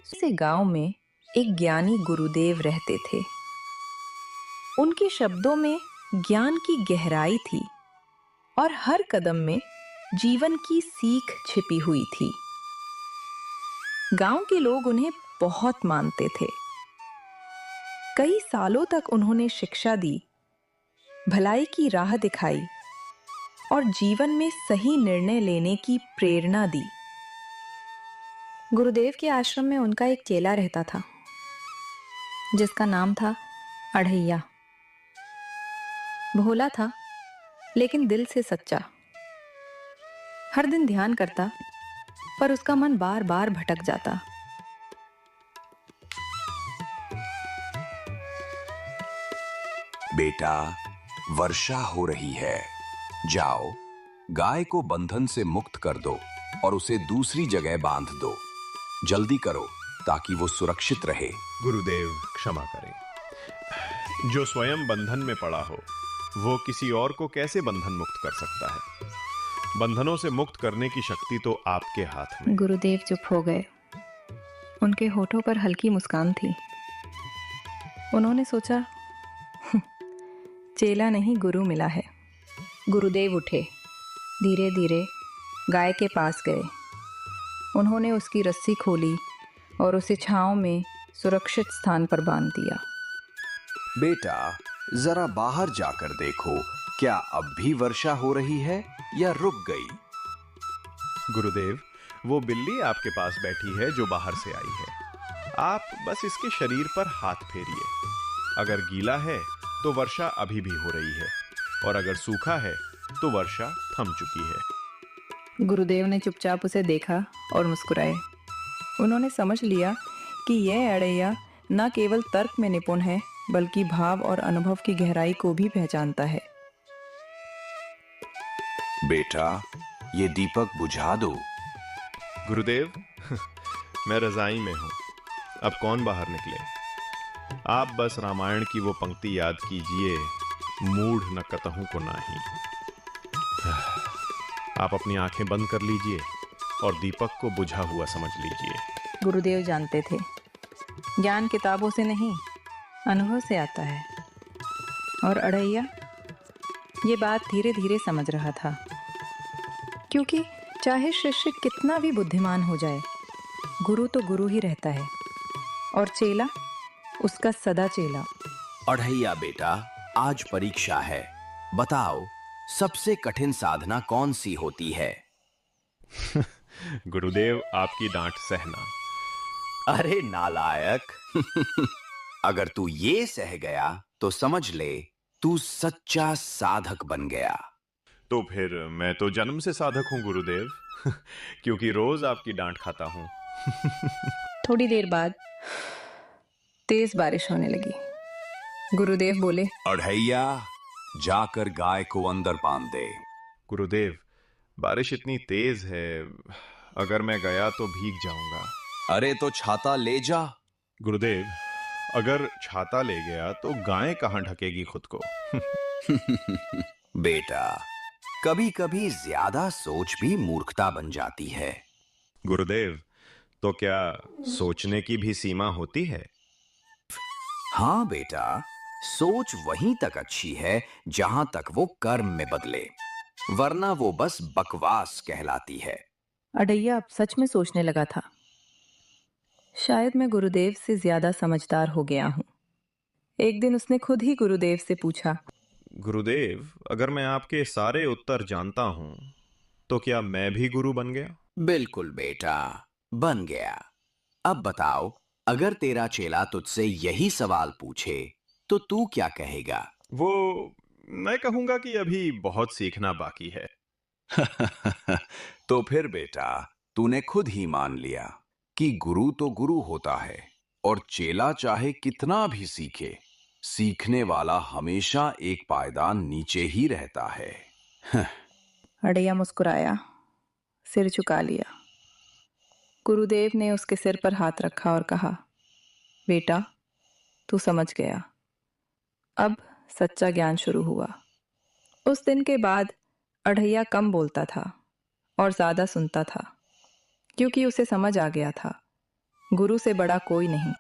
से गांव में एक ज्ञानी गुरुदेव रहते थे। उनके शब्दों में ज्ञान की गहराई थी और हर कदम में जीवन की सीख छिपी हुई थी। गांव के लोग उन्हें बहुत मानते थे। कई सालों तक उन्होंने शिक्षा दी, भलाई की राह दिखाई और जीवन में सही निर्णय लेने की प्रेरणा दी। गुरुदेव के आश्रम में उनका एक चेला रहता था जिसका नाम था अढ़ैया। भोला था लेकिन दिल से सच्चा। हर दिन ध्यान करता पर उसका मन बार बार भटक जाता। बेटा, वर्षा हो रही है। जाओ, गाय को बंधन से मुक्त कर दो और उसे दूसरी जगह बांध दो। जल्दी करो ताकि वो सुरक्षित रहे। गुरुदेव क्षमा करें। जो स्वयं बंधन में पड़ा हो वो किसी और को कैसे बंधन मुक्त कर सकता है? बंधनों से मुक्त करने की शक्ति तो आपके हाथ में। गुरुदेव चुप हो गए। उनके होठों पर हल्की मुस्कान थी। उन्होंने सोचा, चेला नहीं गुरु मिला है। गुरुदेव उठे, धीरे धीरे गाय के पास गए। उन्होंने उसकी रस्सी खोली और उसे छांव में सुरक्षित स्थान पर बांध दिया। बेटा, जरा बाहर जाकर देखो, क्या अब भी वर्षा हो रही है या रुक गई? गुरुदेव, वो बिल्ली आपके पास बैठी है जो बाहर से आई है। आप बस इसके शरीर पर हाथ फेरिए। अगर गीला है तो वर्षा अभी भी हो रही है और अगर सूखा है तो वर्षा थम चुकी है। गुरुदेव ने चुपचाप उसे देखा और मुस्कुराए। उन्होंने समझ लिया कि यह अड़ैया न केवल तर्क में निपुण है बल्कि भाव और अनुभव की गहराई को भी पहचानता है। बेटा, ये दीपक बुझा दो। गुरुदेव, मैं रजाई में हूं। अब कौन बाहर निकले? आप बस रामायण की वो पंक्ति याद कीजिए, मूढ़ न कतहु को नाही। आप अपनी आंखें बंद कर लीजिए और दीपक को बुझा हुआ समझ लीजिए। गुरुदेव जानते थे, ज्ञान किताबों से नहीं, अनुभव से आता है। और अड़ैया ये बात धीरे धीरे समझ रहा था, क्योंकि चाहे शिष्य कितना भी बुद्धिमान हो जाए, गुरु तो गुरु ही रहता है और चेला उसका सदा चेला। अढ़ैया बेटा, आज परीक्षा है। बताओ, सबसे कठिन साधना कौन सी होती है? गुरुदेव, आपकी डांट सहना। अरे नालायक! अगर तू ये सह गया तो समझ ले तू सच्चा साधक बन गया। तो फिर मैं तो जन्म से साधक हूं गुरुदेव, क्योंकि रोज आपकी डांट खाता हूं। थोड़ी देर बाद तेज बारिश होने लगी। गुरुदेव बोले, अढ़ैया, जाकर गाय को अंदर बांध दे। गुरुदेव, बारिश इतनी तेज है, अगर मैं गया तो भीग जाऊंगा। अरे तो छाता ले जा। गुरुदेव, अगर छाता ले गया तो गाय कहां ढकेगी खुद को? बेटा, कभी कभी ज्यादा सोच भी मूर्खता बन जाती है। गुरुदेव, तो क्या सोचने की भी सीमा होती है? हाँ बेटा, सोच वहीं तक अच्छी है जहां तक वो कर्म में बदले, वरना वो बस बकवास कहलाती है। अड़ैया अब सच में सोचने लगा था, शायद मैं गुरुदेव से ज्यादा समझदार हो गया हूं। एक दिन उसने खुद ही गुरुदेव से पूछा, गुरुदेव, अगर मैं आपके सारे उत्तर जानता हूं तो क्या मैं भी गुरु बन गया? बिल्कुल बेटा, बन गया। अब बताओ, अगर तेरा चेला तुझसे यही सवाल पूछे तो तू क्या कहेगा? वो मैं कहूंगा कि अभी बहुत सीखना बाकी है। तो फिर बेटा, तूने खुद ही मान लिया कि गुरु तो गुरु होता है और चेला चाहे कितना भी सीखे, सीखने वाला हमेशा एक पायदान नीचे ही रहता है। अड़ैया मुस्कुराया, सिर झुका लिया। गुरुदेव ने उसके सिर पर हाथ रखा और कहा, बेटा, तू समझ गया। अब सच्चा ज्ञान शुरू हुआ। उस दिन के बाद अढ़ैया कम बोलता था और ज्यादा सुनता था, क्योंकि उसे समझ आ गया था गुरु से बड़ा कोई नहीं।